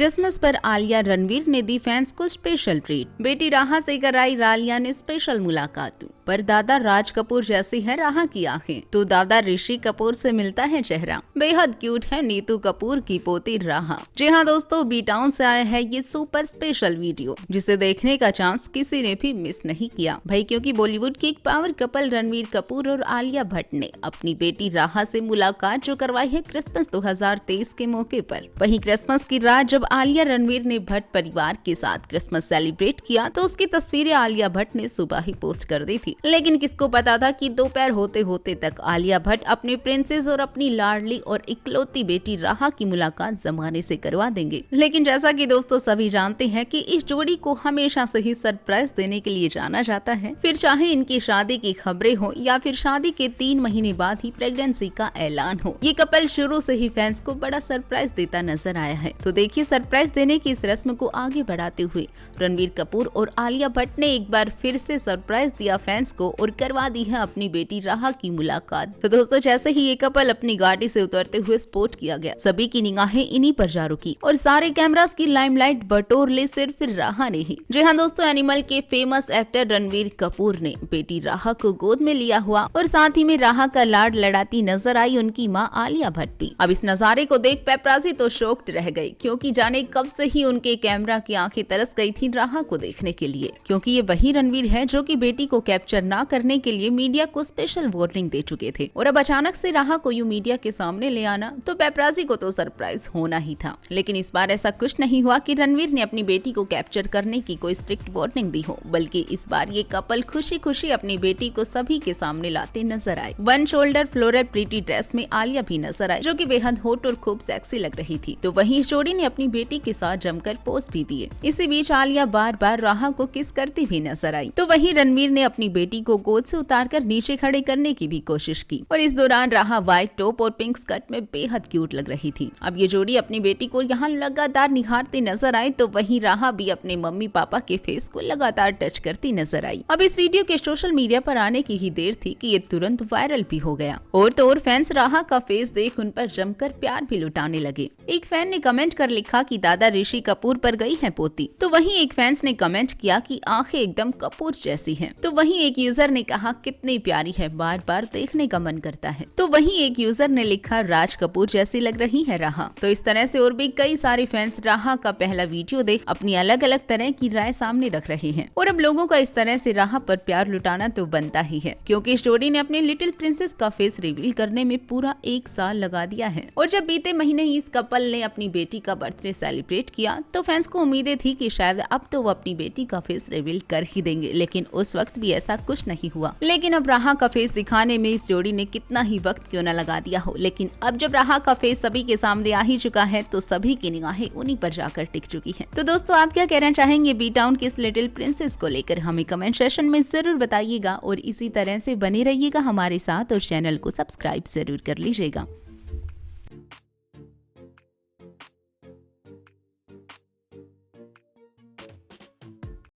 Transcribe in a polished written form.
Christmas पर आलिया रणवीर ने दी fans को स्पेशल ट्रीट। बेटी राहा से कराई आलिया ने स्पेशल मुलाकात। पर दादा राज कपूर जैसी है राहा की आंखें, तो दादा ऋषि कपूर से मिलता है चेहरा। बेहद क्यूट है नीतू कपूर की पोती राहा। जी हाँ दोस्तों, बी टाउन से आया है ये सुपर स्पेशल वीडियो, जिसे देखने का चांस किसी ने भी मिस नहीं किया भाई, क्योंकि बॉलीवुड की एक पावर कपल रणवीर कपूर और आलिया भट्ट ने अपनी बेटी राहा से मुलाकात जो करवाई है क्रिसमस 2023 के मौके पर। वहीं क्रिसमस की रात जब आलिया रणवीर ने भट्ट परिवार के साथ क्रिसमस सेलिब्रेट किया तो उसकी तस्वीरें आलिया भट्ट ने सुबह ही पोस्ट कर दी थी। लेकिन किसको पता था कि दोपहर होते होते तक आलिया भट्ट अपने प्रिंसेस और अपनी लाडली और इकलौती बेटी राहा की मुलाकात जमाने से करवा देंगे। लेकिन जैसा कि दोस्तों सभी जानते हैं कि इस जोड़ी को हमेशा से ही सरप्राइज देने के लिए जाना जाता है, फिर चाहे इनकी शादी की खबरें हो या फिर शादी के 3 महीने बाद ही प्रेगनेंसी का ऐलान हो, ये कपल शुरू से ही फैंस को बड़ा सरप्राइज देता नजर आया है। तो देखिए, सरप्राइज देने की इस रस्म को आगे बढ़ाते हुए रणवीर कपूर और आलिया भट्ट ने एक बार फिर से सरप्राइज दिया फैंस को और करवा दी है अपनी बेटी राहा की मुलाकात। तो दोस्तों जैसे ही ये कपल अपनी गाड़ी से उतरते हुए स्पॉट किया गया, सभी की निगाहें इन्हीं पर जा रुकी और सारे कैमरास की लाइमलाइट बटोर ले सिर्फ राहा ने ही। जी हाँ दोस्तों, एनिमल के फेमस एक्टर रणवीर कपूर ने बेटी राहा को गोद में लिया हुआ और साथ ही में राहा का लाड लड़ाती नजर आई उनकी माँ आलिया भट्ट भी। अब इस नजारे को देख पेपराजी तो शॉक्ड रह गई, क्योंकि जाने कब से ही उनके कैमरा की आंखें तरस गई थी राहा को देखने के लिए, क्योंकि ये वही रणवीर है जो कि बेटी को कैप्चर ना करने के लिए मीडिया को स्पेशल वार्निंग दे चुके थे। और अब अचानक से राहा को यूं मीडिया के सामने ले आना, तो पेपराजी को तो सरप्राइज होना ही था। लेकिन इस बार ऐसा कुछ नहीं हुआ कि रणवीर ने अपनी बेटी को कैप्चर करने की कोई स्ट्रिक्ट वार्निंग दी हो, बल्कि इस बार ये कपल खुशी खुशी अपनी बेटी को सभी के सामने लाते नजर आए। One shoulder floral pretty dress में आलिया भी नजर आई, जो कि बेहद हॉट और खूब सेक्सी लग रही थी। तो वहीं जोड़ी ने अपनी बेटी के साथ जमकर पोज भी दिए। इसी बीच आलिया बार बार राहा को किस करती भी नजर आई। तो वहीं रणवीर ने अपनी बेटी को गोद से उतारकर नीचे खड़े करने की भी कोशिश की और इस दौरान राहा व्हाइट टॉप और पिंक स्कर्ट में बेहद क्यूट लग रही थी। अब ये जोड़ी अपनी बेटी को यहाँ लगातार निहारती नजर आई, तो वहीं राहा भी अपने मम्मी पापा के फेस को लगातार टच करती नजर आई। अब इस वीडियो के सोशल मीडिया पर आने की ही देर थी कि ये तुरंत वायरल भी हो गया और तो और फैंस राहा का फेस देख उन पर जमकर प्यार भी लुटाने लगे। एक फैन ने कमेंट कर लिखा कि दादा ऋषि कपूर पर गई है पोती। तो वहीं एक फैंस ने कमेंट किया कि आंखें एकदम कपूर जैसी हैं। तो वहीं एक यूजर ने कहा कितनी प्यारी है, बार बार देखने का मन करता है। तो वहीं एक यूजर ने लिखा राज कपूर जैसी लग रही है राहा। तो इस तरह से और भी कई सारे फैंस राहा का पहला वीडियो देख अपनी अलग अलग तरह की राय सामने रख रहे हैं। और अब लोगों का इस तरह से राहा पर प्यार लुटाना तो बनता ही है, क्योंकि इस जोड़ी ने अपने लिटिल प्रिंसेस का फेस रिवील करने में पूरा 1 साल लगा दिया है। और जब बीते महीने ही इस कपल ने अपनी बेटी का बर्थडे सेलिब्रेट किया, तो फैंस को उम्मीदें थी कि शायद अब तो वो अपनी बेटी का फेस रिवील कर ही देंगे, लेकिन उस वक्त भी ऐसा कुछ नहीं हुआ। लेकिन अब राहा का फेस दिखाने में इस जोड़ी ने कितना ही वक्त क्यों न लगा दिया हो, लेकिन अब जब राहा का फेस सभी के सामने आ ही चुका है, तो सभी की निगाहें उन्हीं पर जाकर टिक चुकी हैं। तो दोस्तों आप क्या कहना चाहेंगे बी टाउन की इस लिटिल प्रिंसेस को लेकर, हमें कमेंट सेक्शन में जरूर बताइएगा और इसी तरह से बने रहिएगा हमारे साथ और चैनल को सब्सक्राइब जरूर कर लीजिएगा।